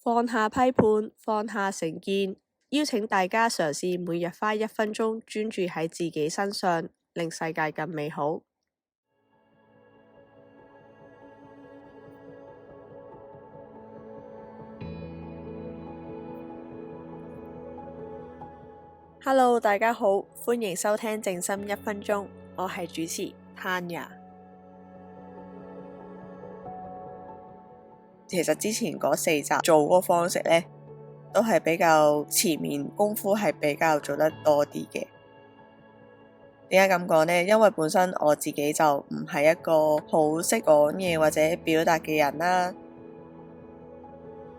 放下批判，放下成見，邀請大家嘗試每日花1分鐘專注喺自己身上，令世界更美好。Hello， 大家好，歡迎收聽靜心1分鐘，我係主持 Tanya。其實之前嗰4集做嗰個方式呢，都係比較前面功夫係比較做得多啲嘅。點解咁講呢？因為本身我自己就唔係一個好識講嘢或者表達嘅人啦，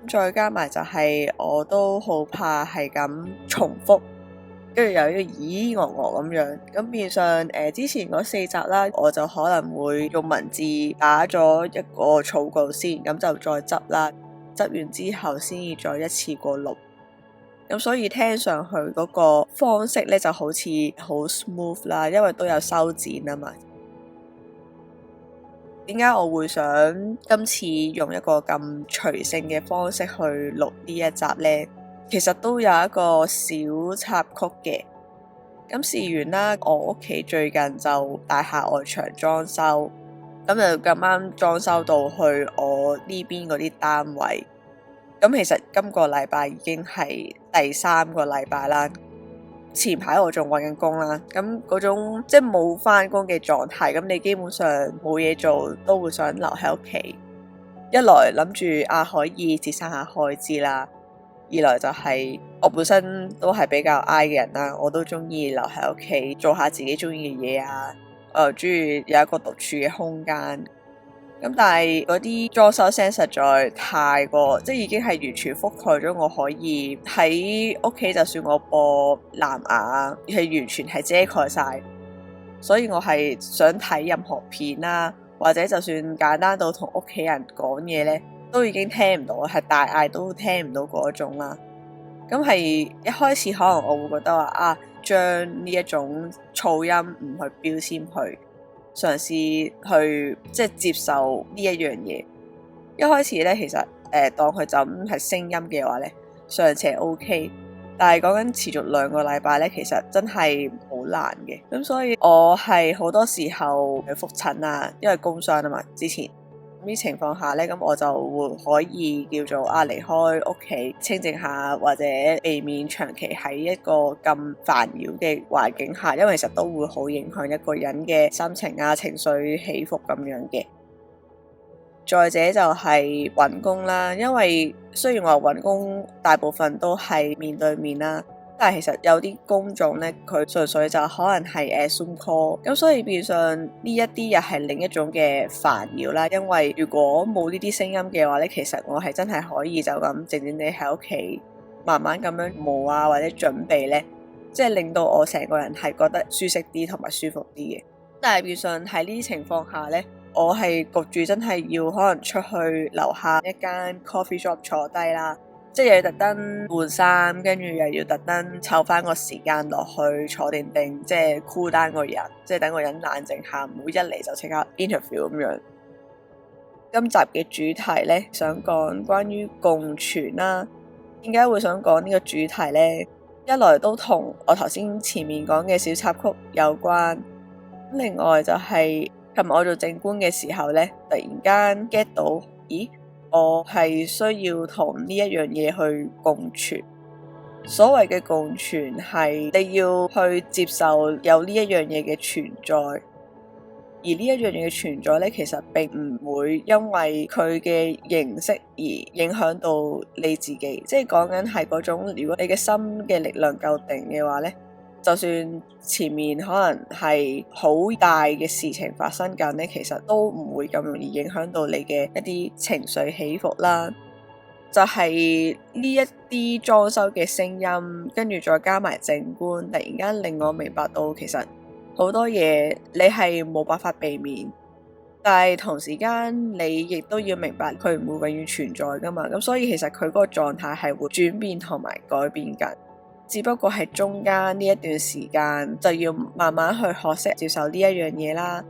再加埋就係我都好怕係咁重複，跟住又要咦我咁樣，咁變相之前嗰4集啦，我就可能會用文字打咗一個草稿先，咁就再執啦，執完之後先至再一次過錄，咁所以聽上去嗰個方式呢就好似好 smooth 啦，因為都有修剪啊嘛。點解我會想今次用一個咁隨性嘅方式去錄呢一集呢？其實都有一個小插曲嘅。咁事緣啦，我屋企最近就大廈外牆裝修，咁就咁啱裝修到去我呢邊嗰啲單位。咁其實今個禮拜已經係第3個禮拜啦。前排我仲揾緊工啦，咁嗰種即係冇返工嘅狀態，咁你基本上冇嘢做都會想留喺屋企。一來諗住可以節省下開支啦，二來就係我本身都係比較 I 嘅人啦，我都中意留喺屋企做下自己中意嘅嘢啊，我又中意有一個獨處嘅空間。咁但係嗰啲裝修聲實在太過，即係已經係完全覆蓋咗我可以喺屋企，就算我播藍牙係完全係遮蓋晒，所以我係想睇任何片啦，或者就算簡單到同屋企人講嘢呢，都已經聽唔到，係大嗌都聽唔到嗰種啦。咁係一開始可能我會覺得話將呢一種噪音唔去標籤去嘗試去即係接受呢一樣嘢。一開始呢，其實當佢就咁係聲音嘅話呢，尚且 OK， 但係講緊持續2個禮拜呢，其實真係好難嘅。咁所以我係好多時候去覆診啊，因為工傷啊嘛，之前呢情況下呢，咁我就會可以叫做離開屋企清靜下，或者避免長期喺一個咁煩擾嘅環境下，因為其實都會好影響一個人嘅心情啊、情緒起伏咁樣嘅。再者就係揾工啦，因為雖然話揾工大部分都係面對面啦，但係其實有啲工種呢，佢純粹就可能係Zoom call，咁所以變相呢一啲又係另一種嘅煩擾啦。因為如果冇呢啲聲音嘅話呢，其實我係真係可以就咁靜靜地喺屋企慢慢咁樣磨啊，或者準備呢，即係令到我成個人係覺得舒適啲同埋舒服啲嘅。但係變相喺呢啲情況下呢，我係焗住真係要可能出去樓下一間 coffee shop 坐低啦，即係又要特登換衫，跟住又要特登湊翻個時間落去坐定定，即係 cool down 個人，即係等個人冷靜下，唔好一嚟就即刻 interview 咁樣。今集嘅主題呢，想講關於共存啦。點解會想講呢個主題呢？一來都同我頭先前面講嘅小插曲有關，另外就係琴日我做靜觀嘅時候呢，突然間 get 到，咦，我係需要同呢一樣嘢去共存。所謂嘅共存係你要去接受有呢一樣嘢嘅存在，而呢一樣嘢嘅存在呢，其實並唔會因為佢嘅形式而影響到你自己。即係講緊係嗰種，如果你嘅心嘅力量夠定嘅話呢，就算前面可能係好大嘅事情發生緊呢，其實都唔會咁容易影響到你嘅一啲情緒起伏啦。就係呢一啲裝修嘅聲音，跟住再加埋靜觀，突然間令我明白到其實好多嘢你係冇辦法避免，但係同時間你亦都要明白佢唔會永遠存在噶嘛。咁所以其實佢嗰個狀態係會轉變同埋改變緊。只不過係中間呢一段時間就要慢慢去學識接受呢一樣嘢啦，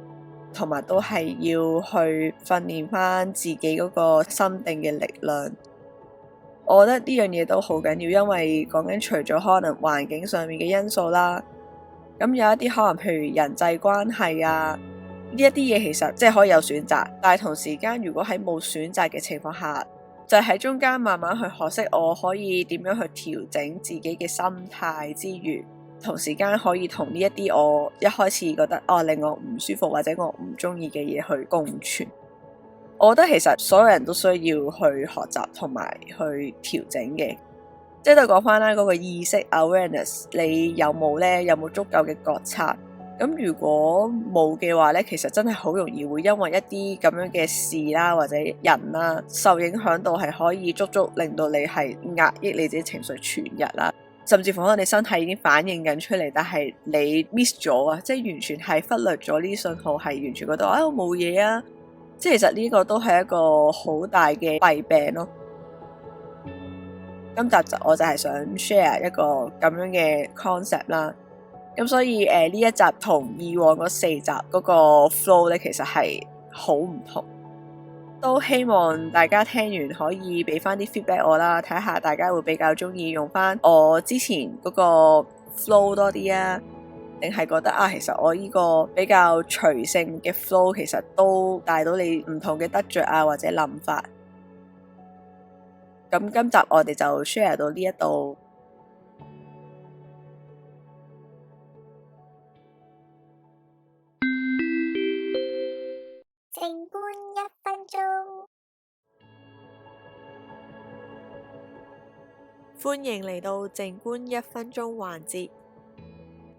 同埋都係要去訓練翻自己嗰個心定嘅力量。我覺得呢樣嘢都好緊要，因為講緊除咗可能環境上面嘅因素啦，咁有一啲可能譬如人際關係啊，呢一啲嘢其實即係可以有選擇，但係同時間如果喺冇選擇嘅情況下，就喺中間慢慢去學識我可以點樣去調整自己嘅心態之餘，同時間可以同呢一啲我一開始覺得令我唔舒服或者我唔中意嘅嘢去共存。我覺得其實所有人都需要去學習同埋去調整嘅，即係都講翻啦，嗰個意識 awareness， 你有冇呢？有冇足夠嘅覺察？咁如果冇嘅話呢，其實真係好容易會因為一啲咁樣嘅事啦或者人啦受影響到，係可以足足令到你係壓抑你自己情緒全日啦，甚至乎可能你身體已經反應緊出嚟，但係你 miss 咗啊，即係完全係忽略咗呢啲信號，係完全覺得我冇嘢啊。即係其實呢個都係一個好大嘅弊病咯。今集我就係想 share 一個咁樣嘅 concept 啦。咁所以呢一集同以往嗰4集嗰個 flow 咧，其實係好唔同。都希望大家聽完可以俾翻啲 feedback 我啦，睇下大家會比較中意用翻我之前嗰個 flow 多啲啊，定係覺得其實我呢個比較隨性嘅 flow 其實都帶到你唔同嘅得着啊，或者諗法。咁今集我哋就 share 到呢一度。靜觀1分鐘。歡迎嚟到靜觀1分鐘環節。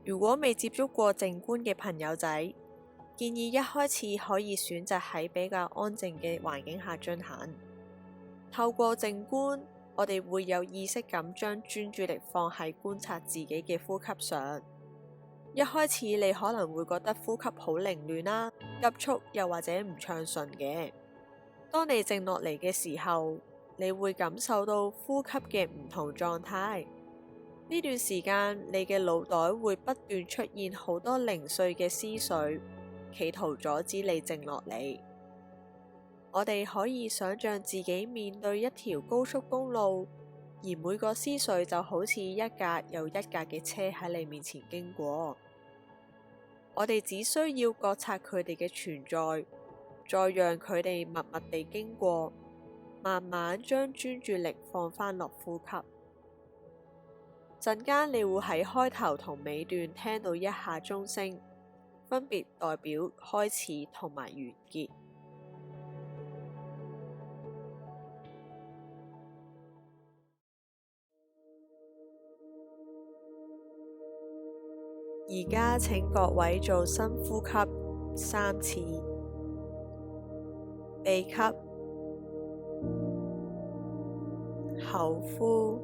如果未接觸過靜觀嘅朋友仔，建議一開始可以選擇喺比較安靜嘅環境下進行。透過靜觀，我哋會有意識咁將專注力放喺觀察自己嘅呼吸上。一開始你可能會覺得呼吸好凌亂啦、急促又或者唔暢順嘅。當你靜落嚟嘅時候，你會感受到呼吸嘅唔同狀態。呢段時間，你嘅腦袋會不斷出現好多零碎嘅思緒，企圖阻止你靜落嚟。我哋可以想象自己面對一條高速公路，而每個思緒就好似一架又一架嘅車喺你面前經過。我哋只需要覺察佢哋嘅存在，再讓佢哋默默地經過，慢慢將專注力放返落呼吸。陣間你會喺開頭同尾段聽到一下鐘聲，分別代表開始同埋完結。而家請各位做深呼吸3次，鼻吸，口呼，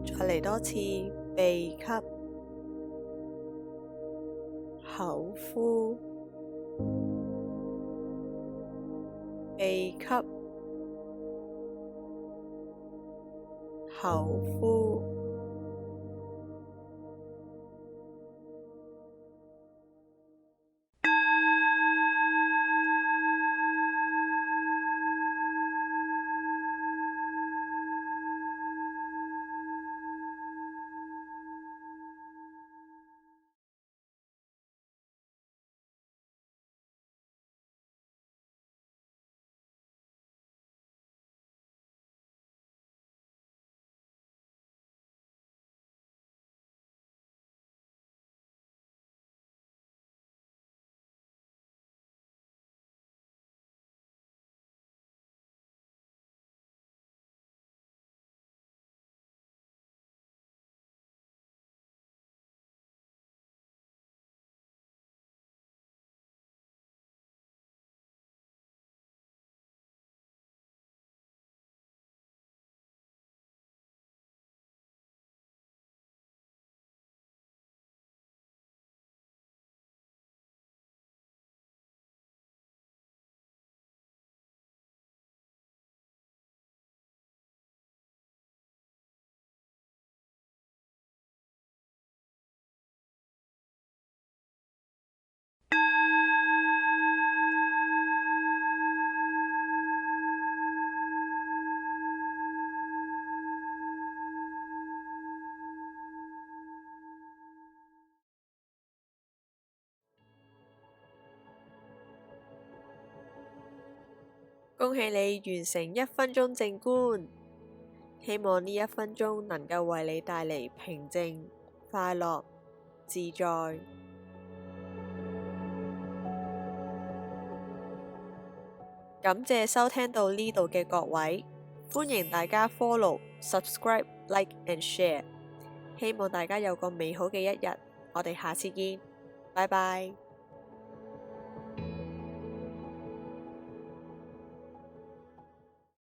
再嚟多次，鼻吸，口呼，鼻吸，口呼。恭喜你完成1分鐘靜觀，希望呢1分鐘能夠為你帶嚟平靜、快樂、自在。感謝收聽到呢度嘅各位，歡迎大家 follow、subscribe、like and share。希望大家有個美好嘅一日，我哋下次見，拜拜。